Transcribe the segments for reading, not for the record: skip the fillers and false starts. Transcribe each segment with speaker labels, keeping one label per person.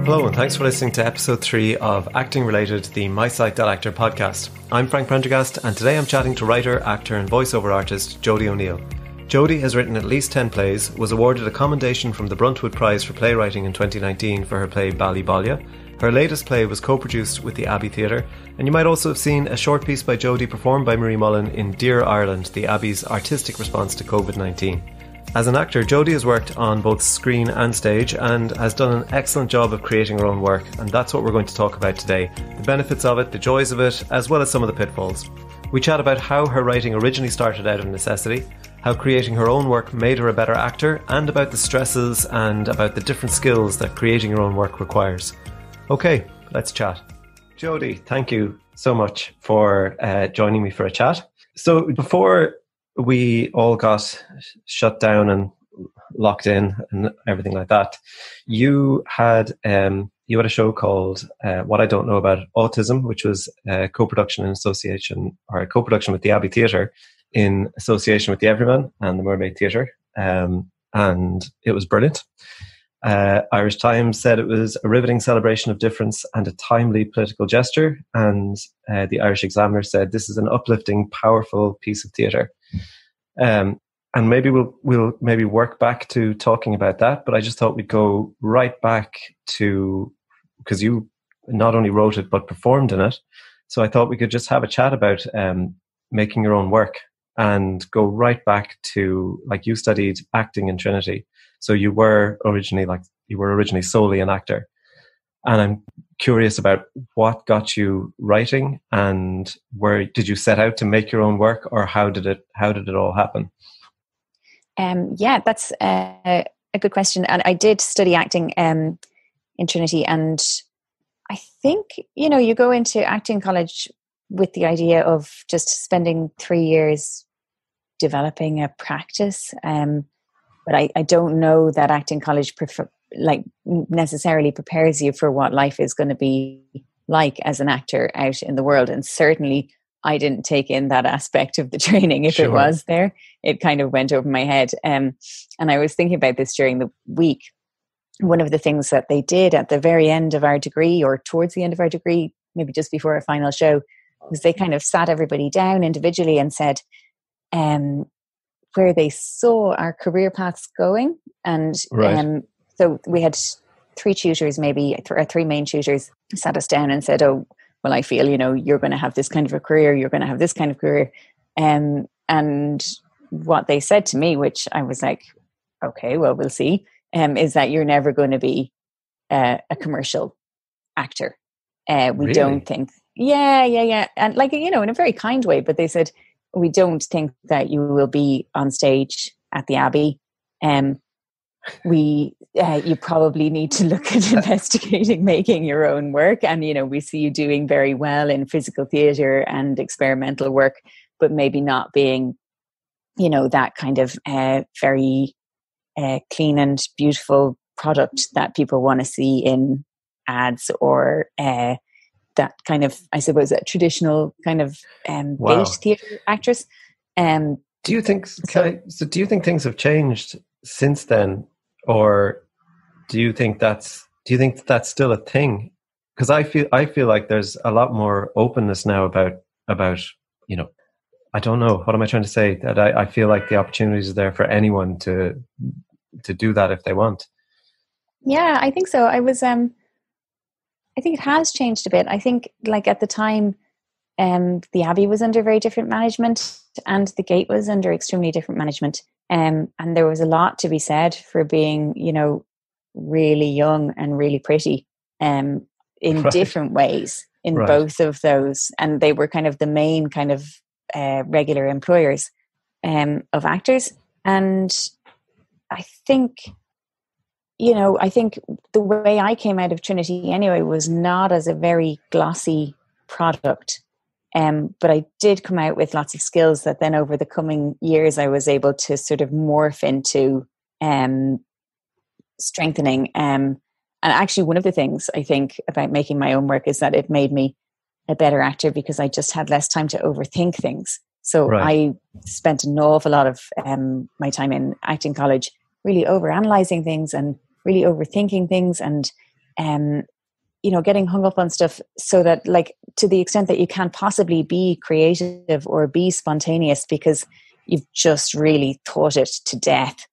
Speaker 1: Hello and thanks for listening to episode 3 of Acting Related, the My Site Actor podcast. I'm Frank Prendergast and today I'm chatting to writer, actor and voiceover artist Jody O'Neill. Jody has written at least 10 plays, was awarded a commendation from the Bruntwood Prize for Playwriting in 2019 for her play Ballybollia. Her latest play was co-produced with the Abbey Theatre, and you might also have seen a short piece by Jody performed by Marie Mullen in Dear Ireland, the Abbey's artistic response to COVID-19. As an actor, Jody has worked on both screen and stage and has done an excellent job of creating her own work, and that's what we're going to talk about today. The benefits of it, the joys of it, as well as some of the pitfalls. We chat about how her writing originally started out of necessity, how creating her own work made her a better actor, and about the stresses and about the different skills that creating your own work requires. Okay, let's chat. Jody, thank you so much for joining me for a chat. So before we all got shut down and locked in and everything like that, you had a show called What I Don't Know About Autism, which was a co-production in association, or a co-production with the Abbey Theatre in association with the Everyman and the Mermaid Theatre, and it was brilliant. Irish Times said it was a riveting celebration of difference and a timely political gesture, and the Irish Examiner said this is an uplifting, powerful piece of theatre. And maybe we'll maybe work back to talking about that, but I just thought we'd go right back to, because you not only wrote it but performed in it, so I thought we could just have a chat about making your own work and go right back to, like, you studied acting in Trinity. So you were originally solely an actor, and I'm curious about what got you writing, and where did you set out to make your own work, or how did it all happen?
Speaker 2: Yeah, that's a good question. And I did study acting in Trinity, and I think you go into acting college with the idea of just spending 3 years developing a practice. But I don't know that acting college necessarily prepares you for what life is going to be like as an actor out in the world. And certainly I didn't take in that aspect of the training. If It was there, it kind of went over my head. And I was thinking about this during the week. One of the things that they did at the very end of our degree, or towards the end of our degree, maybe just before our final show, was they kind of sat everybody down individually and said, where they saw our career paths going. And so we had 3 tutors, maybe, or 3 main tutors, sat us down and said, oh, well, I feel, you're going to have this kind of a career, you're going to have this kind of career. And what they said to me, which I was like, okay, well, we'll see, is that you're never going to be a commercial actor. We don't think, yeah. And in a very kind way, but they said, we don't think that you will be on stage at the Abbey. You probably need to look at investigating making your own work. And, we see you doing very well in physical theatre and experimental work, but maybe not being, that kind of very clean and beautiful product that people want to see in ads, or that kind of, I suppose, a traditional kind of gate theatre actress. Do
Speaker 1: you think things have changed since then, or do you think that's still a thing? Because I feel like there's a lot more openness now about I don't know, what am I trying to say? That I feel like the opportunities are there for anyone to do that if they want.
Speaker 2: Yeah, I think so. I think it has changed a bit. I think, like, at the time, the Abbey was under very different management, and the Gate was under extremely different management. And there was a lot to be said for being, really young and really pretty, in different ways in both of those. And they were kind of the main kind of regular employers of actors. And I think the way I came out of Trinity anyway was not as a very glossy product. But I did come out with lots of skills that then over the coming years I was able to sort of morph into strengthening. And actually, one of the things I think about making my own work is that it made me a better actor because I just had less time to overthink things. So I spent an awful lot of my time in acting college really overanalyzing things and really overthinking things, and getting hung up on stuff so that, like, to the extent that you can't possibly be creative or be spontaneous because you've just really thought it to death.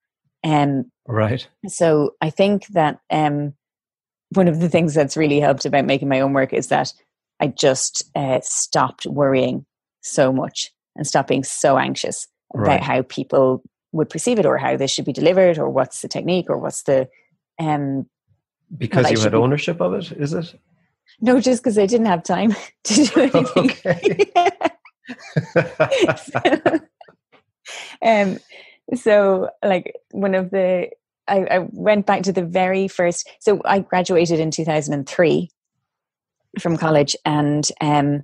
Speaker 1: Right.
Speaker 2: So I think that one of the things that's really helped about making my own work is that I just stopped worrying so much and stopped being so anxious about how people would perceive it or how this should be delivered or what's the technique or what's the...
Speaker 1: because you had ownership of it, is it?
Speaker 2: No, just because I didn't have time to do anything.
Speaker 1: Okay.
Speaker 2: So like I went back to the very first, so I graduated in 2003 from college, and I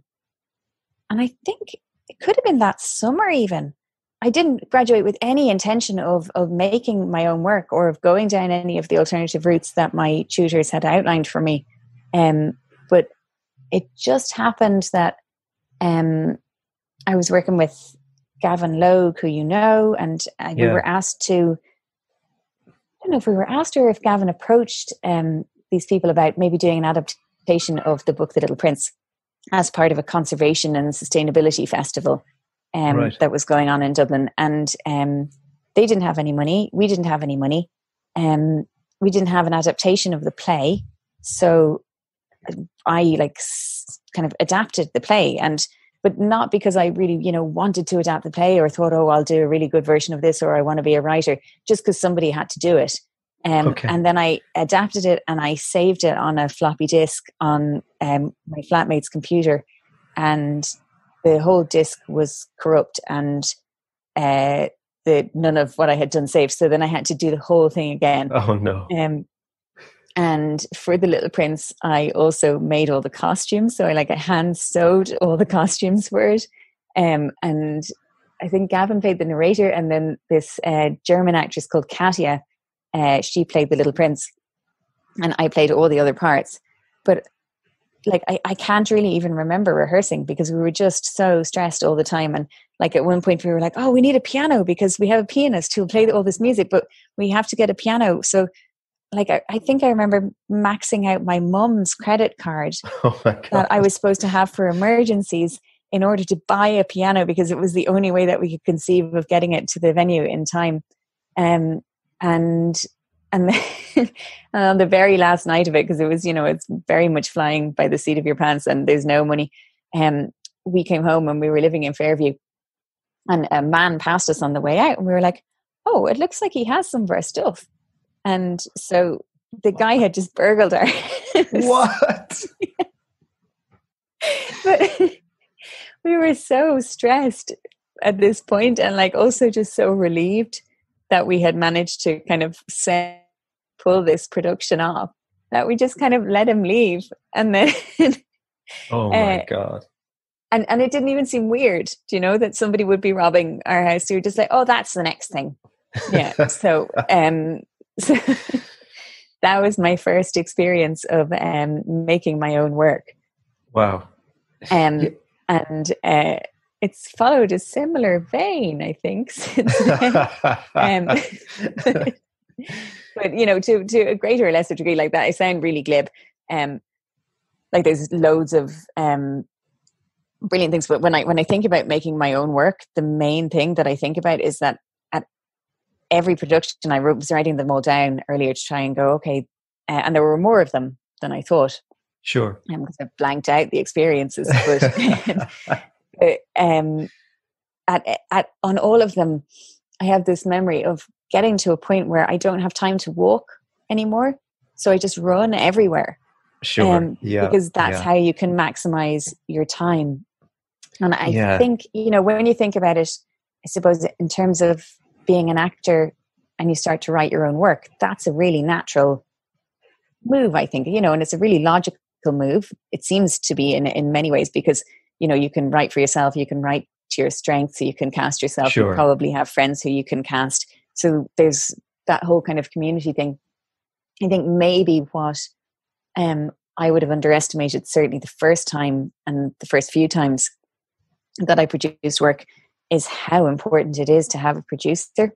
Speaker 2: think it could have been that summer even. I didn't graduate with any intention of making my own work or of going down any of the alternative routes that my tutors had outlined for me. But it just happened that I was working with Gavin Logue, who you know, and we were asked to, I don't know if we were asked or if Gavin approached these people about maybe doing an adaptation of the book The Little Prince as part of a conservation and sustainability festival that was going on in Dublin. And they didn't have any money. We didn't have any money. We didn't have an adaptation of the play. So I kind of adapted the play, but not because I really, wanted to adapt the play or thought, oh, I'll do a really good version of this or I want to be a writer, just because somebody had to do it. And then I adapted it and I saved it on a floppy disk on my flatmate's computer, and the whole disk was corrupt and none of what I had done saved. So then I had to do the whole thing again.
Speaker 1: Oh no.
Speaker 2: And for The Little Prince, I also made all the costumes. So I hand sewed all the costumes for it. And I think Gavin played the narrator, and then this German actress called Katja, she played the Little Prince, and I played all the other parts. But I can't really even remember rehearsing because we were just so stressed all the time. And at one point we were like, oh, we need a piano because we have a pianist who'll play all this music, but we have to get a piano. So I think I remember maxing out my mum's credit card that I was supposed to have for emergencies in order to buy a piano, because it was the only way that we could conceive of getting it to the venue in time. And then on the very last night of it, because it was, it's very much flying by the seat of your pants and there's no money. We came home and we were living in Fairview, and a man passed us on the way out, and we were like, oh, it looks like he has some of our stuff. And so the guy had just burgled our house.
Speaker 1: What?
Speaker 2: But we were so stressed at this point, and also just so relieved that we had managed to kind of pull this production off, that we just kind of let him leave. And then
Speaker 1: oh my God.
Speaker 2: And it didn't even seem weird, that somebody would be robbing our house. We were just like, oh, that's the next thing. Yeah. So that was my first experience of making my own work.
Speaker 1: Wow.
Speaker 2: And it's followed a similar vein, I think, since then. But to a greater or lesser degree like that, I sound really glib. There's loads of brilliant things, but when I think about making my own work, the main thing that I think about is that at every production I was writing them all down earlier to try and go, okay, and there were more of them than I thought.
Speaker 1: Sure.
Speaker 2: Because I blanked out the experiences, but on all of them, I have this memory of getting to a point where I don't have time to walk anymore, so I just run everywhere.
Speaker 1: Sure.
Speaker 2: Because that's how you can maximize your time. And I think, when you think about it, I suppose in terms of being an actor and you start to write your own work, that's a really natural move, I think, and it's a really logical move. It seems to be in many ways, because, you can write for yourself, you can write to your strengths, so you can cast yourself. Sure. You probably have friends who you can cast. So there's that whole kind of community thing. I think maybe what I would have underestimated, certainly the first time and the first few times that I produced work, is how important it is to have a producer.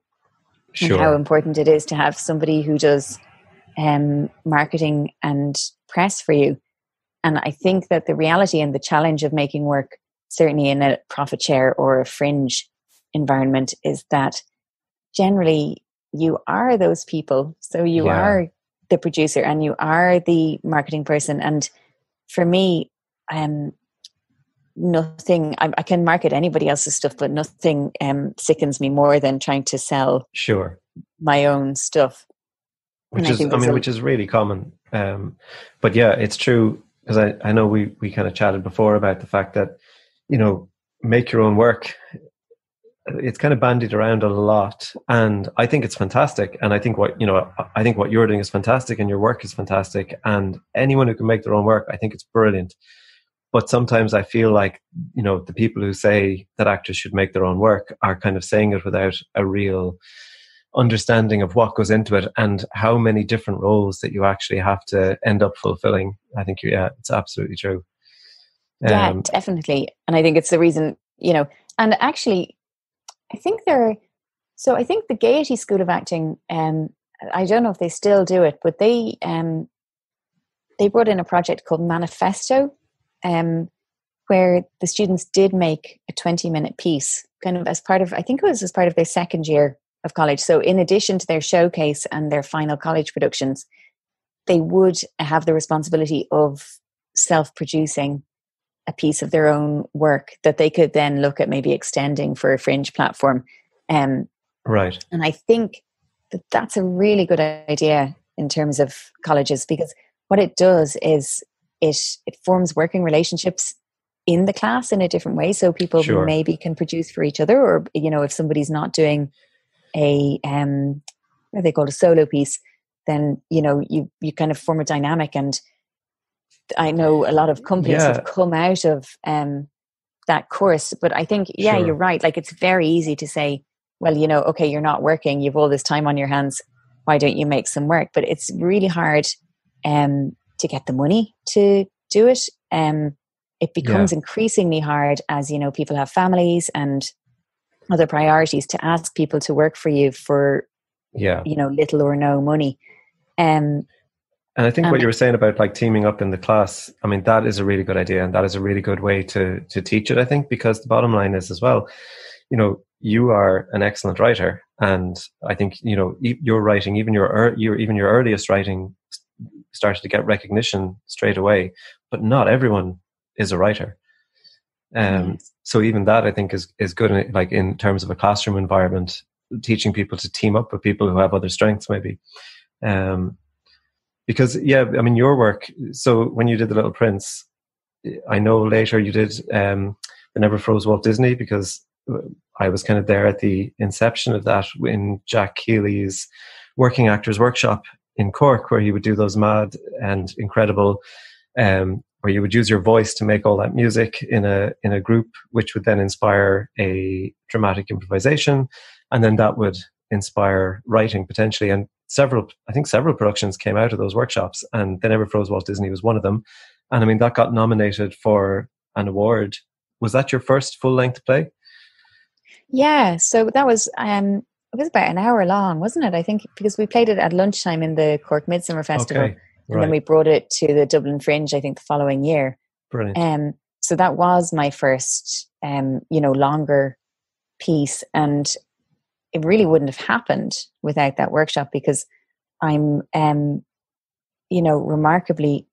Speaker 1: Sure.
Speaker 2: And how important it is to have somebody who does marketing and press for you. And I think that the reality and the challenge of making work, certainly in a profit share or a fringe environment, is that generally you are those people. So you are the producer and you are the marketing person. And for me, nothing, I can market anybody else's stuff, but nothing sickens me more than trying to sell my own stuff.
Speaker 1: Which is really common. But yeah, it's true, because I know we kind of chatted before about the fact that, make your own work. It's kind of bandied around a lot, and I think it's fantastic. And I think what you're doing is fantastic, and your work is fantastic. And anyone who can make their own work, I think it's brilliant. But sometimes I feel like, the people who say that actors should make their own work are kind of saying it without a real understanding of what goes into it and how many different roles that you actually have to end up fulfilling. I think, it's absolutely true.
Speaker 2: Yeah, definitely. And I think it's the reason, and actually, I think the Gaiety School of Acting, I don't know if they still do it, but they brought in a project called Manifesto, where the students did make a 20-minute piece, kind of as part of their second year of college. So in addition to their showcase and their final college productions, they would have the responsibility of self-producing a piece of their own work that they could then look at maybe extending for a fringe platform.
Speaker 1: Right.
Speaker 2: And I think that that's a really good idea in terms of colleges, because what it does is it forms working relationships in the class in a different way. So people maybe can produce for each other, or, if somebody's not doing a, what they call a solo piece, then, you kind of form a dynamic. And I know a lot of companies have come out of that course, but I think, you're right. Like, it's very easy to say, well, okay, you're not working, you've all this time on your hands, why don't you make some work? But it's really hard to get the money to do it. It becomes increasingly hard as, people have families and other priorities, to ask people to work for you for, little or no money.
Speaker 1: And I think what you were saying about like teaming up in the class, I mean, that is a really good idea, and that is a really good way to teach it, I think, because the bottom line is as well, you are an excellent writer, and I think, your writing, even your earliest writing started to get recognition straight away, but not everyone is a writer. So even that, I think, is good, like in terms of a classroom environment, teaching people to team up with people who have other strengths maybe. Because, your work, so when you did The Little Prince, I know later you did The Never Froze Walt Disney, because I was kind of there at the inception of that in Jack Keely's Working Actors Workshop in Cork, where he would do those mad and incredible, where you would use your voice to make all that music in a group, which would then inspire a dramatic improvisation, and then that would inspire writing potentially. And several productions came out of those workshops, and They Never Froze Walt Disney was one of them. And I mean, that got nominated for an award. Was that your first full-length play?
Speaker 2: Yeah, so that was it was about an hour long, wasn't it? I think, because we played it at lunchtime in the Cork Midsummer Festival, and then we brought it to the Dublin Fringe, I think, the following year.
Speaker 1: Brilliant.
Speaker 2: So that was my first, longer piece, and it really wouldn't have happened without that workshop, because I'm, remarkably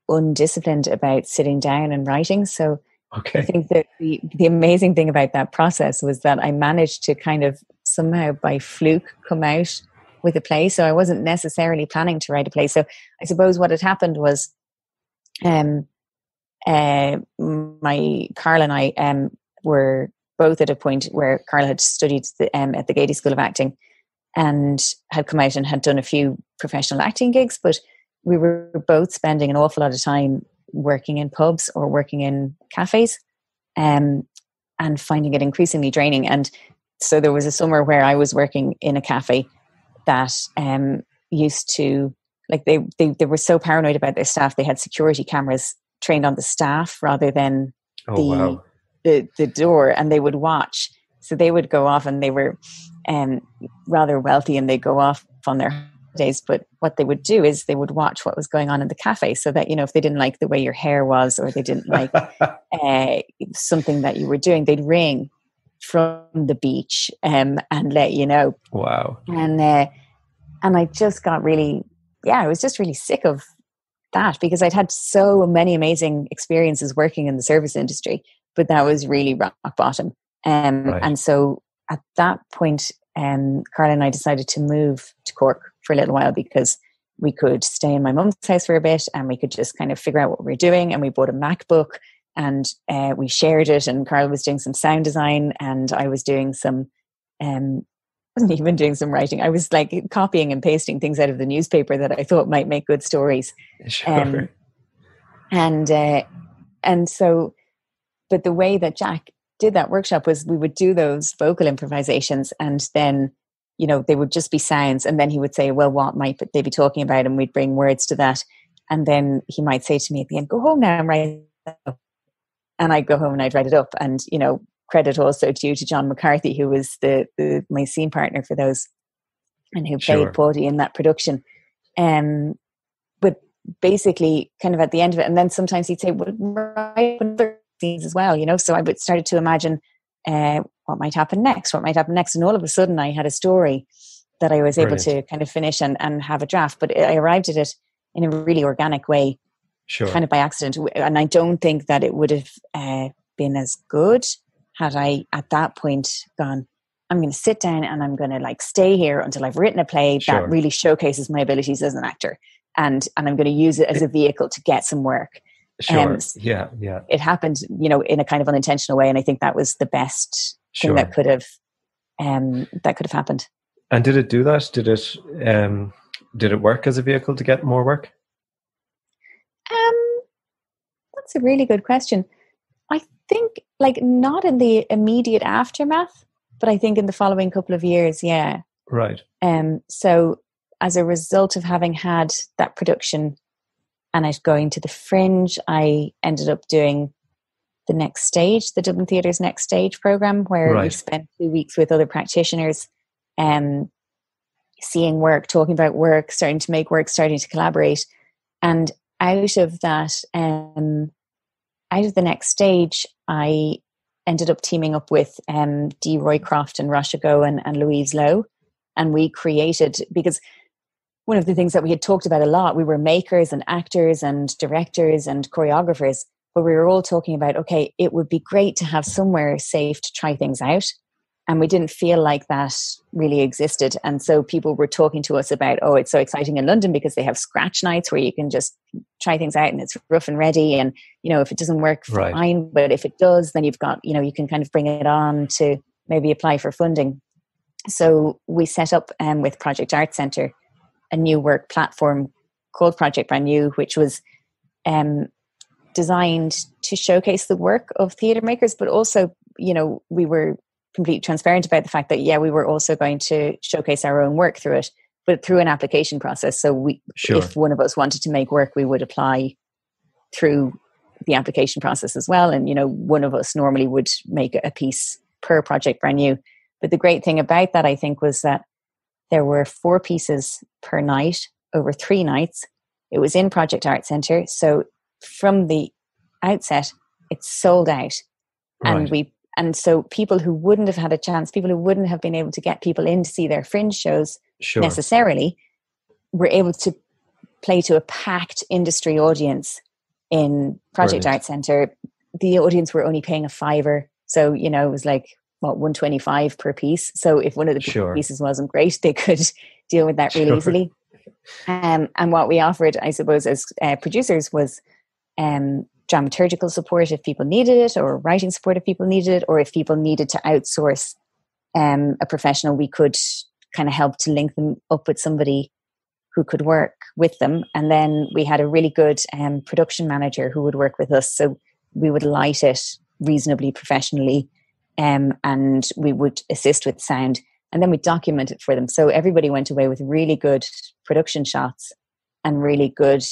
Speaker 2: undisciplined about sitting down and writing. So I think that the amazing thing about that process was that I managed to kind of somehow by fluke come out with a play. So I wasn't necessarily planning to write a play. So I suppose what had happened was, my Carl and I were both at a point where Carl had studied at the Gaiety School of Acting and had come out and had done a few professional acting gigs, but we were both spending an awful lot of time working in pubs or working in cafes, and finding it increasingly draining. And so there was a summer where I was working in a cafe that used to, like, they were so paranoid about their staff, they had security cameras trained on the staff rather than the door, and they would watch. So they would go off, and they were rather wealthy, and they'd go off on their holidays, but what they would do is they would watch what was going on in the cafe, so that, you know, if they didn't like the way your hair was, or they didn't like something that you were doing, they'd ring from the beach and let you know.
Speaker 1: Wow.
Speaker 2: And I just got really, I was just really sick of that, because I'd had so many amazing experiences working in the service industry, but that was really rock bottom.
Speaker 1: Right.
Speaker 2: And so at that point, Carla and I decided to move to Cork for a little while, because we could stay in my mum's house for a bit and we could just kind of figure out what we were doing. And we bought a MacBook and we shared it, and Carla was doing some sound design and I was doing some, wasn't even doing some writing. I was like copying and pasting things out of the newspaper that I thought might make good stories.
Speaker 1: Sure.
Speaker 2: And so, but the way that Jack did that workshop was we would do those vocal improvisations, and then, you know, they would just be sounds, and then he would say, well, what might they be talking about? And we'd bring words to that. And then he might say to me at the end, go home now and write it up. And I'd go home and I'd write it up. And, you know, credit also due to John McCarthy, who was my scene partner for those, and who played Paudie in that production. But basically kind of at the end of it, and then sometimes he'd say, well, write other scenes as well, you know. So I started to imagine what might happen next. And all of a sudden I had a story that I was able to kind of finish and have a draft. But I arrived at it in a really organic way, kind of by accident. And I don't think that it would have been as good had I at that point gone, I'm going to sit down and I'm going to like stay here until I've written a play that really showcases my abilities as an actor. And I'm going to use it as a vehicle to get some work. Yeah. It happened, you know, in a kind of unintentional way. And I think that was the best thing that could have happened.
Speaker 1: And did it do that? Did it work as a vehicle to get more work?
Speaker 2: That's a really good question. I think like not in the immediate aftermath, but I think in the following couple of years, yeah.
Speaker 1: Right.
Speaker 2: So as a result of having had that production and it going to the Fringe, I ended up doing the Next Stage, the Dublin Theatre's Next Stage program, where we spent 2 weeks with other practitioners, seeing work, talking about work, starting to make work, starting to collaborate. And out of that, out of the Next Stage, I ended up teaming up with Dee Roycroft and Rasha Go and Louise Lowe. And we created, because one of the things that we had talked about a lot, we were makers and actors and directors and choreographers, but we were all talking about, okay, it would be great to have somewhere safe to try things out. And we didn't feel like that really existed. And so people were talking to us about, oh, it's so exciting in London because they have scratch nights where you can just try things out and it's rough and ready. And, you know, if it doesn't work, fine. But if it does, then you've got, you know, you can kind of bring it on to maybe apply for funding. So we set up with Project Art Centre a new work platform called Project Brand New, which was designed to showcase the work of theatre makers, but also, you know, we were completely transparent about the fact that, we were also going to showcase our own work through it, but through an application process. So if one of us wanted to make work, we would apply through the application process as well. And, you know, one of us normally would make a piece per Project Brand New. But the great thing about that, I think, was that there were 4 pieces per night over 3 nights. It was in Project Art Centre. So from the outset, it's sold out. And so people who wouldn't have had a chance, people who wouldn't have been able to get people in to see their Fringe shows necessarily, were able to play to a packed industry audience in Project Art Centre. The audience were only paying $5. So, you know, it was like, $125 per piece. So if one of the pieces wasn't great, they could deal with that really easily. And what we offered, I suppose, as producers was dramaturgical support if people needed it, or writing support if people needed it, or if people needed to outsource a professional, we could kind of help to link them up with somebody who could work with them. And then we had a really good production manager who would work with us. So we would light it reasonably professionally, and we would assist with sound, and then we document it for them. So everybody went away with really good production shots and really good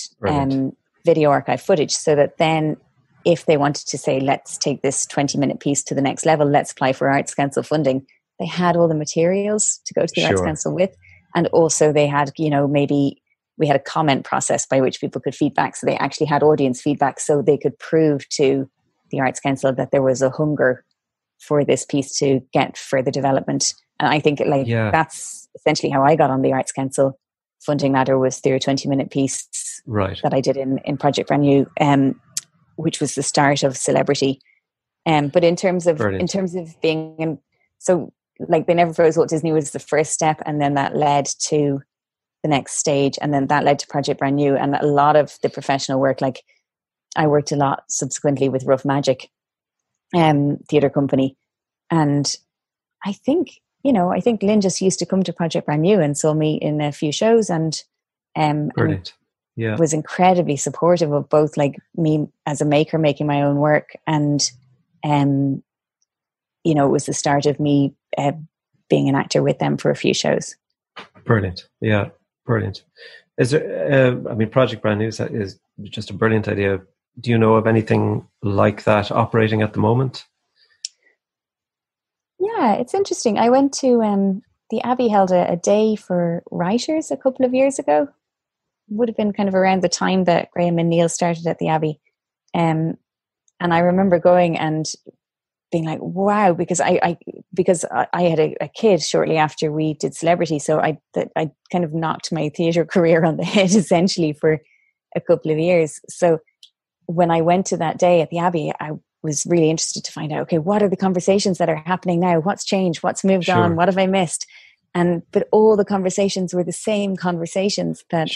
Speaker 2: video archive footage, so that then if they wanted to say, let's take this 20-minute piece to the next level, let's apply for Arts Council funding, they had all the materials to go to the Arts Council with. And also they had, maybe we had a comment process by which people could feedback. So they actually had audience feedback so they could prove to the Arts Council that there was a hunger for this piece to get further development. And I think that's essentially how I got on the Arts Council funding ladder, was through a 20-minute piece that I did in Project Brand New, which was the start of Celebrity. But in terms of being in, so like They Never Froze Walt Disney was the first step, and then that led to the next stage, and then that led to Project Brand New. And a lot of the professional work, like I worked a lot subsequently with Rough Magic theatre company, and I think Lynn just used to come to Project Brand New and saw me in a few shows, and
Speaker 1: brilliant.
Speaker 2: Was incredibly supportive of both like me as a maker making my own work, and it was the start of me being an actor with them for a few shows.
Speaker 1: Brilliant. Yeah, brilliant. Is there, Project Brand New is just a brilliant idea. Do you know of anything like that operating at the moment? Yeah,
Speaker 2: it's interesting. I went to the Abbey held a day for writers a couple of years ago. Would have been kind of around the time that Graham and Neil started at the Abbey. And I remember going and being like, wow, because I had a kid shortly after we did Celebrity. So I kind of knocked my theatre career on the head essentially for a couple of years. So when I went to that day at the Abbey, I was really interested to find out, okay, what are the conversations that are happening now? What's changed? What's moved on? What have I missed? But all the conversations were the same conversations that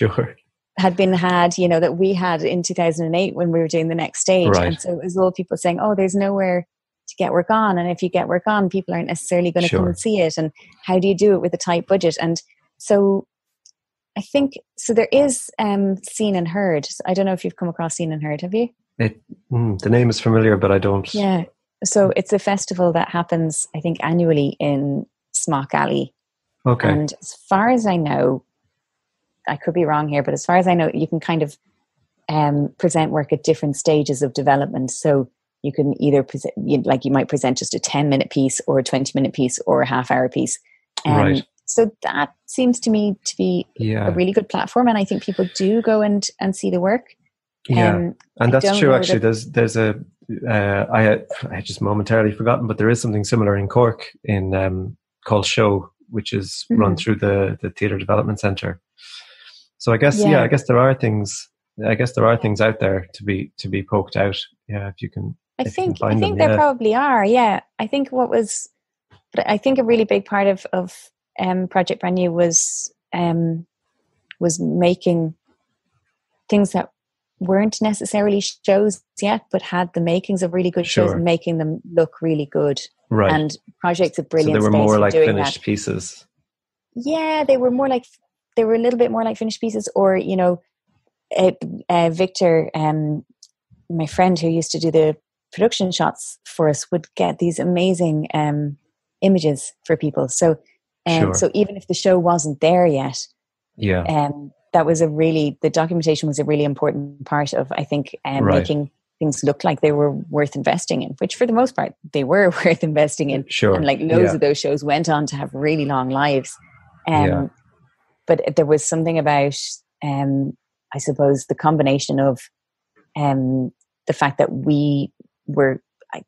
Speaker 2: had been had, that we had in 2008 when we were doing the next stage.
Speaker 1: Right.
Speaker 2: And so it was all people saying, oh, there's nowhere to get work on. And if you get work on, people aren't necessarily going to come and see it. And how do you do it with a tight budget? And so I think, so there is Seen and Heard. I don't know if you've come across Seen and Heard, have you?
Speaker 1: The name is familiar, but I don't.
Speaker 2: Yeah. So it's a festival that happens, I think, annually in Smock Alley.
Speaker 1: Okay.
Speaker 2: And as far as I know, I could be wrong here, but as far as I know, you can kind of present work at different stages of development. So you can either present, you might present just a 10-minute piece or a 20-minute piece or a half-hour piece.
Speaker 1: Right.
Speaker 2: So that seems to me to be a really good platform. And I think people do go and see the work.
Speaker 1: Yeah. And that's true, actually. There's a, I had just momentarily forgotten, but there is something similar in Cork called Show, which is run through the Theatre Development Centre. So I guess, I guess there are things out there to be poked out. Yeah, if you can. I think
Speaker 2: there probably are. Yeah, I think a really big part of Project Brand New was making things that weren't necessarily shows yet, but had the makings of really good shows, and making them look really good.
Speaker 1: Right.
Speaker 2: And Project's a brilliant.
Speaker 1: So they were more like finished pieces.
Speaker 2: Yeah, they were a little bit more like finished pieces, or Victor, my friend who used to do the production shots for us, would get these amazing images for people. So, so even if the show wasn't there yet, that was the documentation was a really important part of, I think, making things look like they were worth investing in, which for the most part they were worth investing in.
Speaker 1: Sure.
Speaker 2: And like loads of those shows went on to have really long lives. But there was something about, I suppose, the combination of the fact that we were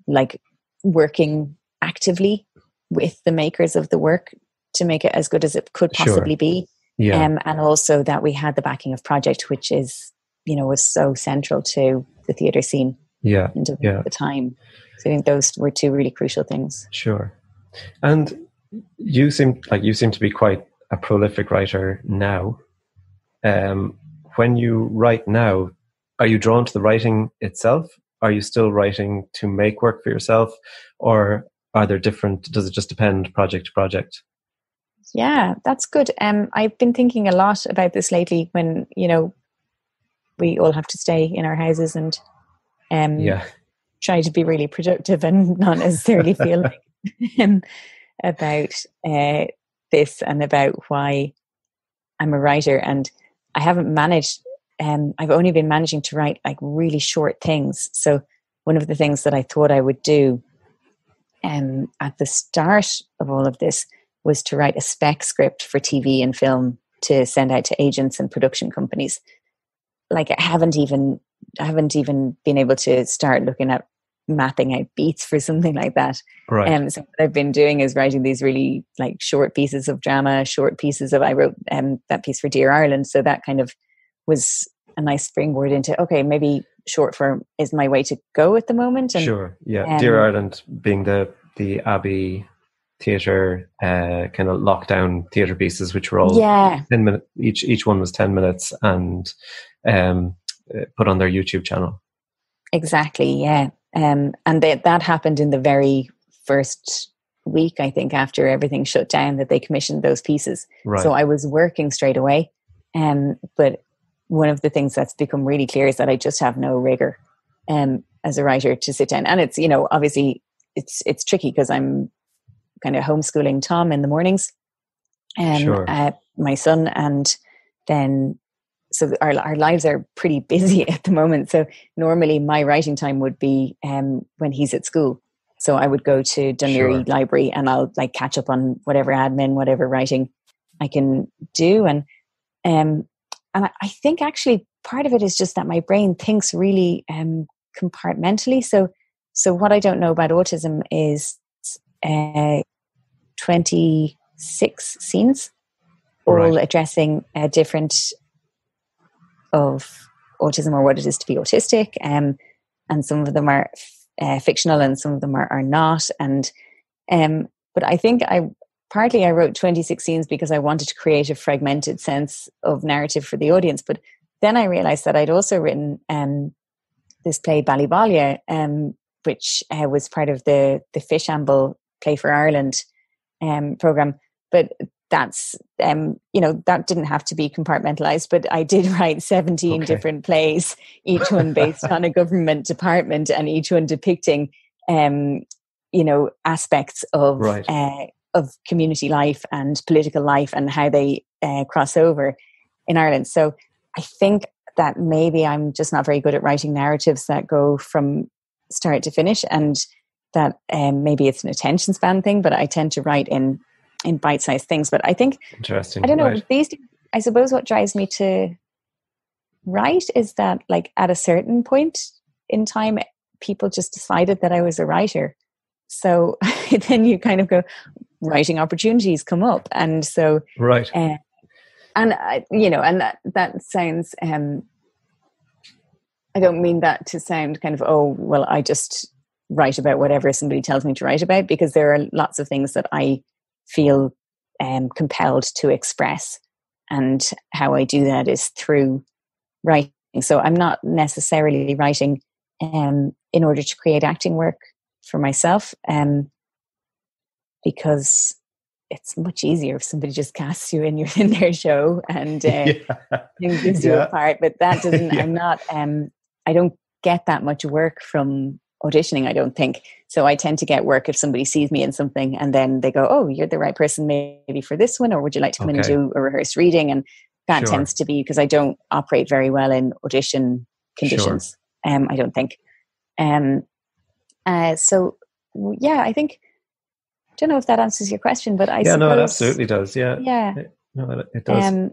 Speaker 2: like working actively with the makers of the work to make it as good as it could possibly be. Yeah. And also that we had the backing of Project, which is, was so central to the theatre scene at the time. So I think those were two really crucial things.
Speaker 1: Sure. And you seem to be quite a prolific writer now. When you write now, are you drawn to the writing itself? Are you still writing to make work for yourself? Or are there does it just depend project to project?
Speaker 2: Yeah, that's good. I've been thinking a lot about this lately when, we all have to stay in our houses and try to be really productive and not necessarily feel like about this and about why I'm a writer. And I haven't managed, I've only been managing to write like really short things. So one of the things that I thought I would do at the start of all of this was to write a spec script for TV and film to send out to agents and production companies. Like I haven't even been able to start looking at mapping out beats for something like that.
Speaker 1: Right.
Speaker 2: So what I've been doing is writing these really like short pieces of drama, I wrote that piece for Dear Ireland. So that kind of was a nice springboard into, okay, maybe short form is my way to go at the moment. And,
Speaker 1: sure. Yeah. Dear Ireland being the Abbey theatre kind of lockdown theatre pieces, which were all 10 minutes each one was 10 minutes and put on their YouTube channel.
Speaker 2: Exactly, yeah. And that happened in the very first week, I think, after everything shut down, that they commissioned those pieces.
Speaker 1: Right.
Speaker 2: So I was working straight away. But one of the things that's become really clear is that I just have no rigor as a writer to sit down. And it's, obviously it's tricky because I'm kind of homeschooling Tom in the mornings, my son, and then so our lives are pretty busy at the moment. So normally my writing time would be when he's at school. So I would go to Dunleary Library and I'll like catch up on whatever admin, whatever writing I can do. And I think actually part of it is just that my brain thinks really compartmentally. So what I don't know about autism is 26 scenes, all addressing different of autism or what it is to be autistic, and some of them are fictional and some of them are not. And but I think I wrote 26 scenes because I wanted to create a fragmented sense of narrative for the audience. But then I realized that I'd also written this play Ballybalia, which was part of the Fishamble Play for Ireland program. But that's that didn't have to be compartmentalized, but I did write 17 different plays, each one based on a government department and each one depicting aspects of community life and political life and how they cross over in Ireland. So I think that maybe I'm just not very good at writing narratives that go from start to finish, and that maybe it's an attention span thing, but I tend to write in bite-sized things. But I think,
Speaker 1: interesting.
Speaker 2: I don't know, I suppose what drives me to write is that like at a certain point in time, people just decided that I was a writer. So then you kind of go, writing opportunities come up. And so,
Speaker 1: right.
Speaker 2: And that sounds, I don't mean that to sound kind of, oh, well, I just write about whatever somebody tells me to write about, because there are lots of things that I feel compelled to express, and how I do that is through writing. So I'm not necessarily writing in order to create acting work for myself, because it's much easier if somebody just casts you in their show and gives you a part. But that doesn't. I'm not. I don't get that much work from auditioning, I don't think. So I tend to get work if somebody sees me in something and then they go, oh, you're the right person maybe for this one, or would you like to come in and do a rehearsed reading? And that tends to be because I don't operate very well in audition conditions. I don't think. So yeah, I think, I don't know if that answers your question, but I suppose,
Speaker 1: no, it absolutely does. Yeah. No, it does.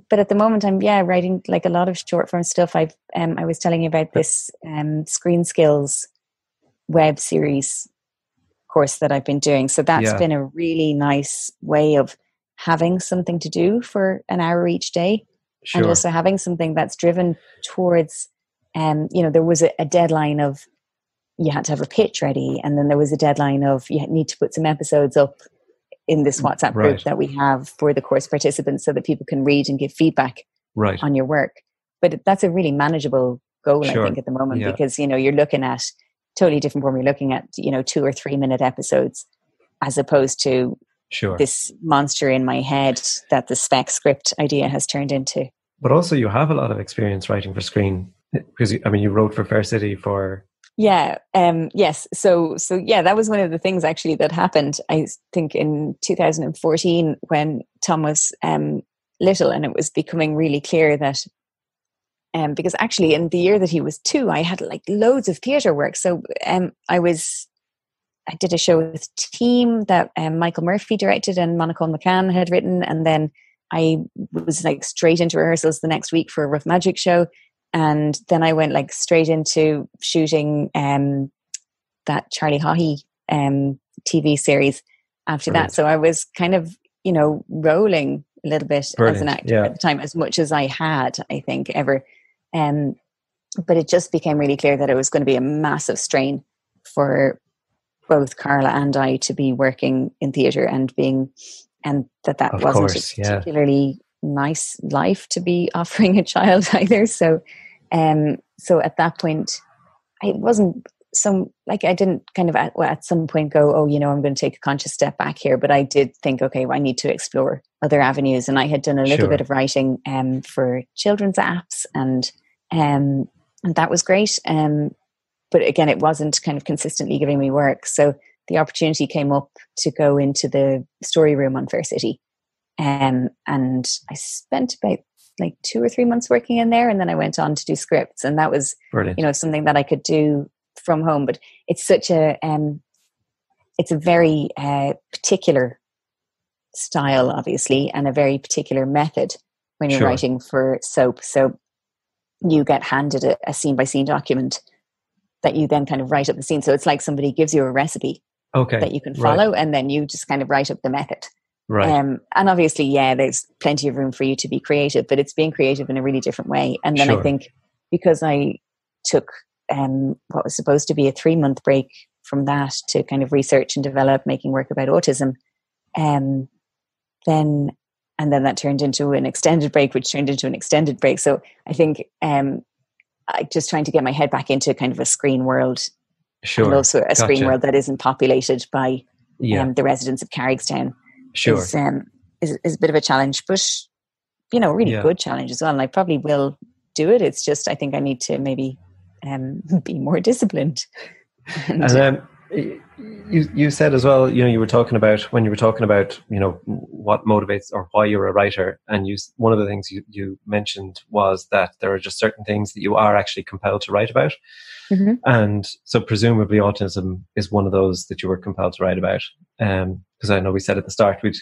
Speaker 2: But at the moment, I'm writing like a lot of short form stuff. I was telling you about this Screen Skills web series course that I've been doing. So that's been a really nice way of having something to do for an hour each day, and also having something that's driven towards. There was a deadline of you had to have a pitch ready, and then there was a deadline of you need to put some episodes up in this WhatsApp group that we have for the course participants so that people can read and give feedback on your work. But that's a really manageable goal, I think, at the moment, because, you're looking at totally different form. You're looking at, 2 or 3 minute episodes as opposed to this monster in my head that the spec script idea has turned into.
Speaker 1: But also you have a lot of experience writing for screen, because you wrote for Fair City for...
Speaker 2: Yes. So that was one of the things actually that happened, I think, in 2014 when Tom was little, and it was becoming really clear that because actually in the year that he was 2, I had like loads of theatre work. So I was I did a show with Team that Michael Murphy directed and Monica McCann had written, and then I was like straight into rehearsals the next week for a Rough Magic show, and then I went like straight into shooting that Charlie Haughey TV series after that. So I was kind of, rolling a little bit as an actor at the time, as much as I had, I think, ever. But it just became really clear that it was going to be a massive strain for both Carla and I to be working in theatre and that wasn't a particularly nice life to be offering a child either. So at that point, I wasn't I didn't kind of at some point go, I'm going to take a conscious step back here. But I did think, okay, well, I need to explore other avenues. And I had done a little bit of writing for children's apps, and that was great. But again, it wasn't kind of consistently giving me work. So the opportunity came up to go into the story room on Fair City. And I spent about like 2 or 3 months working in there. And then I went on to do scripts. And that was,
Speaker 1: brilliant.
Speaker 2: Something that I could do from home. But it's such it's a very particular style, obviously, and a very particular method when you're writing for soap. So you get handed a scene by scene document that you then kind of write up the scene. So it's like somebody gives you a recipe that you can follow, and then you just kind of write up the method.
Speaker 1: Right.
Speaker 2: And obviously, there's plenty of room for you to be creative, but it's being creative in a really different way. And then I think because I took what was supposed to be a 3-month break from that to kind of research and develop making work about autism, then that turned into an extended break, which turned into an extended break. So I think I just trying to get my head back into kind of a screen world, and also a screen world that isn't populated by the residents of Carrickstown. Is a bit of a challenge, but really good challenge as well. And I probably will do it. It's just I think I need to maybe be more disciplined.
Speaker 1: And you said as well, you were talking about what motivates or why you're a writer, and one of the things you mentioned was that there are just certain things that you are actually compelled to write about. Mm-hmm. And so presumably autism is one of those that you were compelled to write about. Because I know we said at the start we'd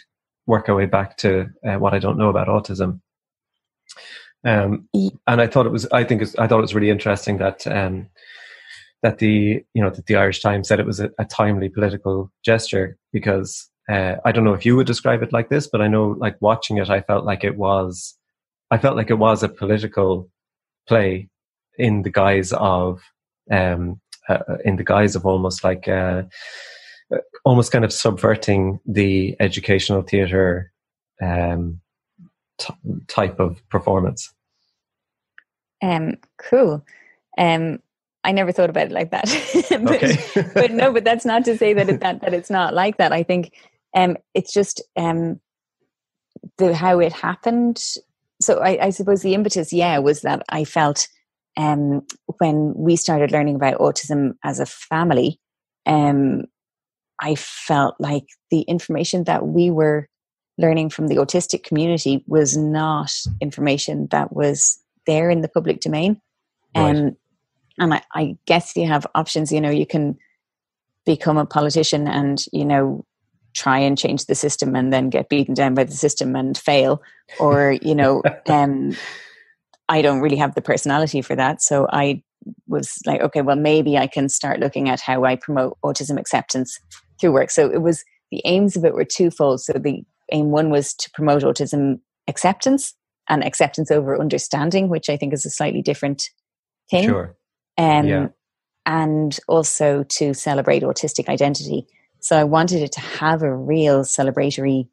Speaker 1: work our way back to what I don't know about autism. And I thought it was really interesting that that the Irish Times said it was a timely political gesture, because I don't know if you would describe it like this, but I know, like, watching it, I felt like it was a political play in the guise of almost like almost kind of subverting the educational theatre type of performance.
Speaker 2: Cool. I never thought about it like that. but that's not to say that it's not like that. I think it's just how it happened. So I suppose the impetus, was that I felt when we started learning about autism as a family, I felt like the information that we were learning from the autistic community was not information that was there in the public domain. And I guess you have options. You can become a politician and, try and change the system and then get beaten down by the system and fail. Or, I don't really have the personality for that. So I was like, okay, well, maybe I can start looking at how I promote autism acceptance through work. So it was, the aims of it were twofold. So the aim one was to promote autism acceptance and acceptance over understanding, which I think is a slightly different thing.
Speaker 1: Sure.
Speaker 2: And also to celebrate autistic identity. So I wanted it to have a real celebratory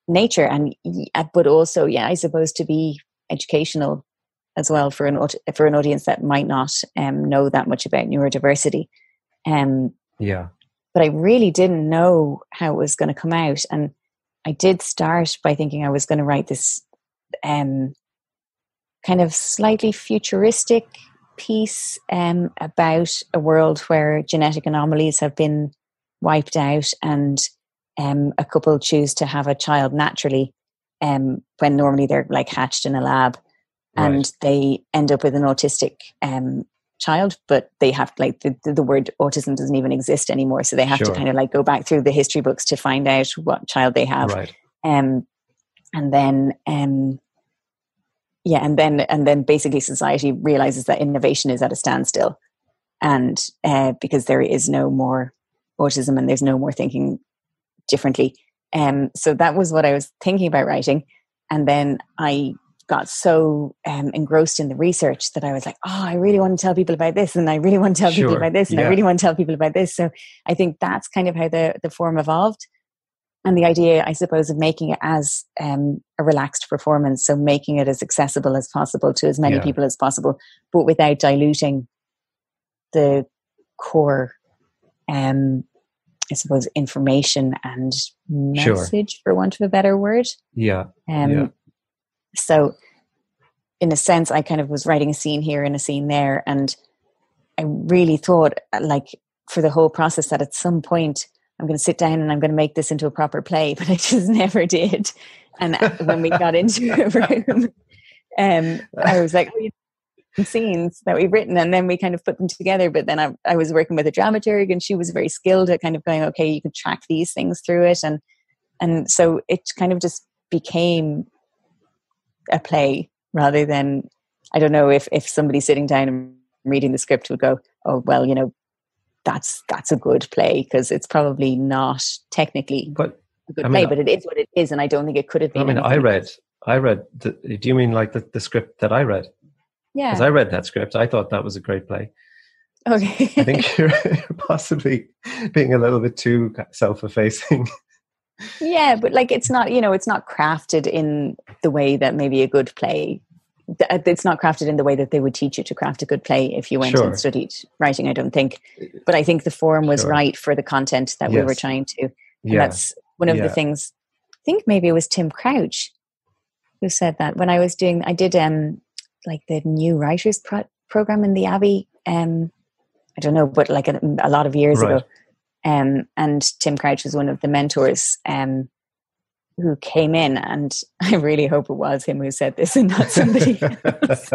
Speaker 2: nature, but also, I suppose, to be educational as well for an audience that might not know that much about neurodiversity. But I really didn't know how it was going to come out, and I did start by thinking I was going to write this kind of slightly futuristic piece about a world where genetic anomalies have been wiped out, and a couple choose to have a child naturally when normally they're like hatched in a lab, and they end up with an autistic child, but they have like the word autism doesn't even exist anymore. So they have to kind of like go back through the history books to find out what child they have.
Speaker 1: Right.
Speaker 2: And then basically society realizes that innovation is at a standstill, and because there is no more autism and there's no more thinking differently. So that was what I was thinking about writing. And then I got so engrossed in the research that I was like, oh, I really want to tell people about this, and I really want to tell people about this, and I really want to tell people about this. So I think that's kind of how the form evolved. And the idea, I suppose, of making it as a relaxed performance, so making it as accessible as possible to as many people as possible, but without diluting the core, I suppose, information and message, for want of a better word. So in a sense, I kind of was writing a scene here and a scene there. And I really thought, like, for the whole process, that at some point I'm going to sit down and I'm going to make this into a proper play, but I just never did. And when we got into a room, I was like, scenes that we've written, and then we kind of put them together. But then I was working with a dramaturg, and she was very skilled at kind of going, okay, you can track these things through it. And so it kind of just became a play, rather than, I don't know if somebody sitting down and reading the script would go, oh, well, you know, that's a good play, because it's probably not technically a good play, but it is what it is. And I don't think it could have been.
Speaker 1: I mean, I read, do you mean like the script that I read? Yeah. Because I read that script. I thought that was a great play.
Speaker 2: Okay.
Speaker 1: I think you're possibly being a little bit too self-effacing.
Speaker 2: Yeah, but like, it's not, you know, it's not crafted in the way that maybe a good play, it's not crafted in the way that they would teach you to craft a good play if you went and studied writing, I don't think. But I think the form was right for the content that we were trying to. And that's one of the things, I think maybe it was Tim Crouch who said that when I did like the new writers program in the Abbey, I don't know, but like a lot of years ago. And Tim Crouch was one of the mentors who came in, and I really hope it was him who said this and not somebody else.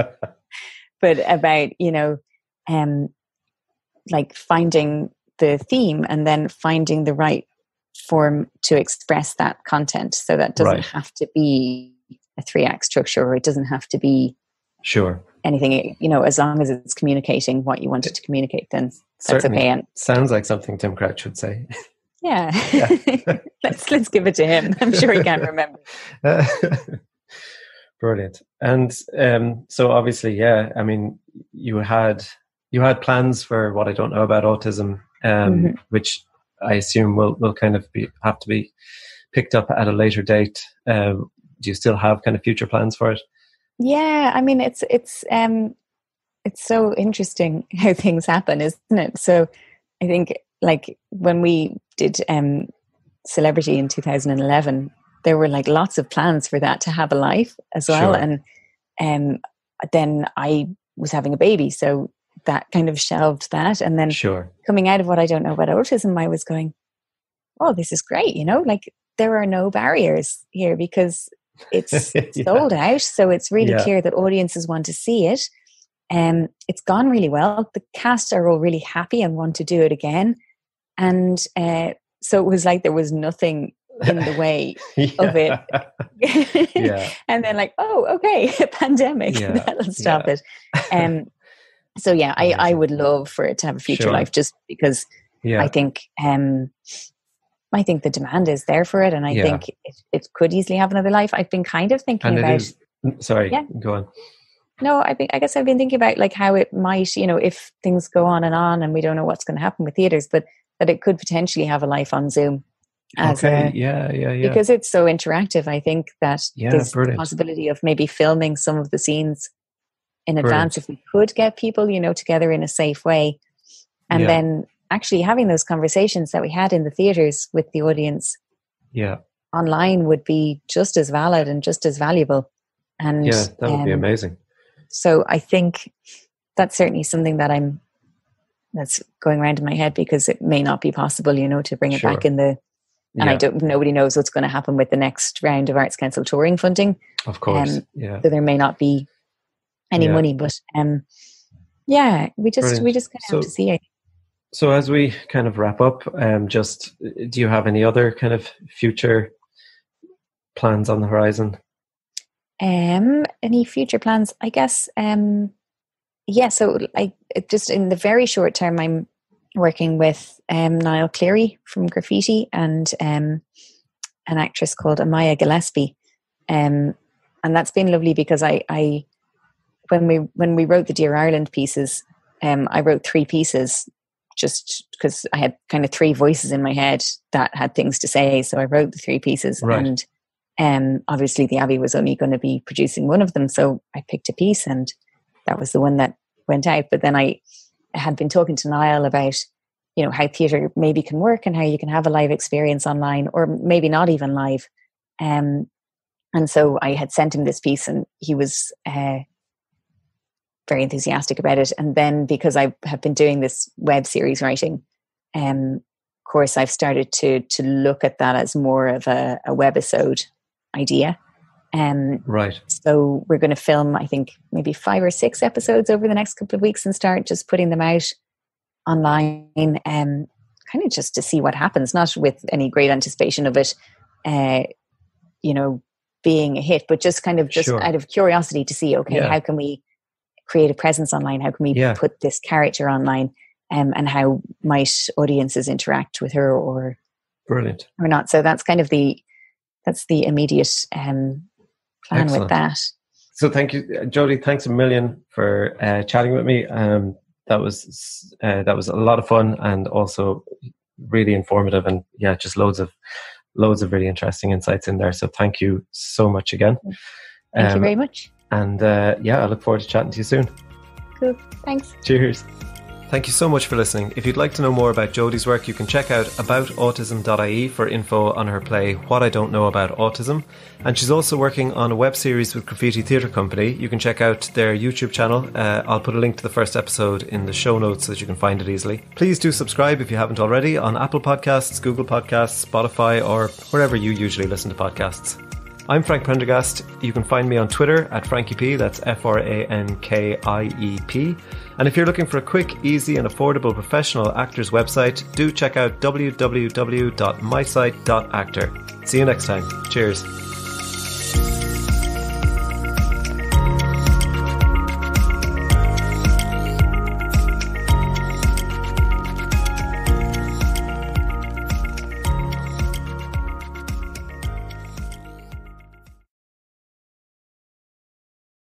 Speaker 2: But about, you know, like finding the theme and then finding the right form to express that content, so that doesn't have to be a 3-act structure, or it doesn't have to be anything, you know, as long as it's communicating what you wanted to communicate, then that's okay. And
Speaker 1: sounds like something Tim Crouch would say.
Speaker 2: Yeah. let's give it to him. I'm sure he can't remember.
Speaker 1: Brilliant. And so obviously, I mean, you had plans for What I Don't Know About Autism, which I assume will kind of have to be picked up at a later date. Do you still have kind of future plans for it?
Speaker 2: Yeah, I mean, it's so interesting how things happen, isn't it? So I think, like, when we did Celebrity in 2011, there were like lots of plans for that to have a life as well. And then I was having a baby, so that kind of shelved that. And then coming out of What I Don't Know About Autism, I was going, oh, this is great, you know, like there are no barriers here, because it's sold out. So it's really clear that audiences want to see it. It's gone really well. The cast are all really happy and want to do it again. And so it was like there was nothing in the way of it. And then like, oh, okay, a pandemic, that'll stop it. So I would love for it to have a future life, just because I think the demand is there for it, and I think it could easily have another life. I've been kind of thinking about.
Speaker 1: Go on.
Speaker 2: No, I guess I've been thinking about like how it might, you know, if things go on and we don't know what's going to happen with theatres, but that it could potentially have a life on Zoom. Because it's so interactive. I think that there's the possibility of maybe filming some of the scenes in advance if we could get people, you know, together in a safe way, and then actually having those conversations that we had in the theatres with the audience online would be just as valid and just as valuable. And
Speaker 1: that would be amazing.
Speaker 2: So I think that's certainly something that's going around in my head, because it may not be possible, you know, to bring it back in the, and nobody knows what's going to happen with the next round of Arts Council touring funding.
Speaker 1: Of course.
Speaker 2: So there may not be any money, but Yeah, we just
Speaker 1: Brilliant.
Speaker 2: kind of have to see it.
Speaker 1: So as we kind of wrap up, just do you have any other kind of future plans on the horizon?
Speaker 2: Any future plans? I guess. Yeah. So I just in the very short term, I'm working with Niall Cleary from Graffiti and an actress called Amaya Gillespie, and that's been lovely because I when we wrote the Dear Ireland pieces, I wrote 3 pieces just because I had kind of 3 voices in my head that had things to say. So I wrote the 3 pieces,
Speaker 1: right.
Speaker 2: And obviously the Abbey was only going to be producing one of them. So I picked a piece and that was the one that went out. But then I had been talking to Niall about, you know, how theatre maybe can work and how you can have a live experience online or maybe not even live. And so I had sent him this piece and he was very enthusiastic about it. And then because I have been doing this web series writing course, I've started to look at that as more of a webisode idea.
Speaker 1: Right.
Speaker 2: So we're going to film, I think, maybe 5 or 6 episodes over the next couple of weeks and start just putting them out online, kind of just to see what happens, not with any great anticipation of it, you know, being a hit, but just kind of just out of curiosity to see, okay, how can we create a presence online? How can we put this character online? And how might audiences interact with her or
Speaker 1: brilliant
Speaker 2: or not? So that's kind of the immediate plan
Speaker 1: Excellent.
Speaker 2: with that.
Speaker 1: So thank you, Jody. Thanks a million for chatting with me. That was a lot of fun and also really informative, and just loads of really interesting insights in there. So thank you so much again.
Speaker 2: Thank you very much.
Speaker 1: And I look forward to chatting to you soon.
Speaker 2: Cool. Thanks.
Speaker 1: Cheers. Thank you so much for listening. If you'd like to know more about Jody's work, you can check out aboutautism.ie for info on her play What I Don't Know About Autism. And she's also working on a web series with Graffiti Theatre Company. You can check out their YouTube channel. I'll put a link to the first episode in the show notes so that you can find it easily. Please do subscribe if you haven't already on Apple Podcasts, Google Podcasts, Spotify, or wherever you usually listen to podcasts. I'm Frank Prendergast. You can find me on Twitter at FrankieP, that's FRANKIEP. And if you're looking for a quick, easy and affordable professional actor's website, do check out www.mysite.actor. See you next time. Cheers.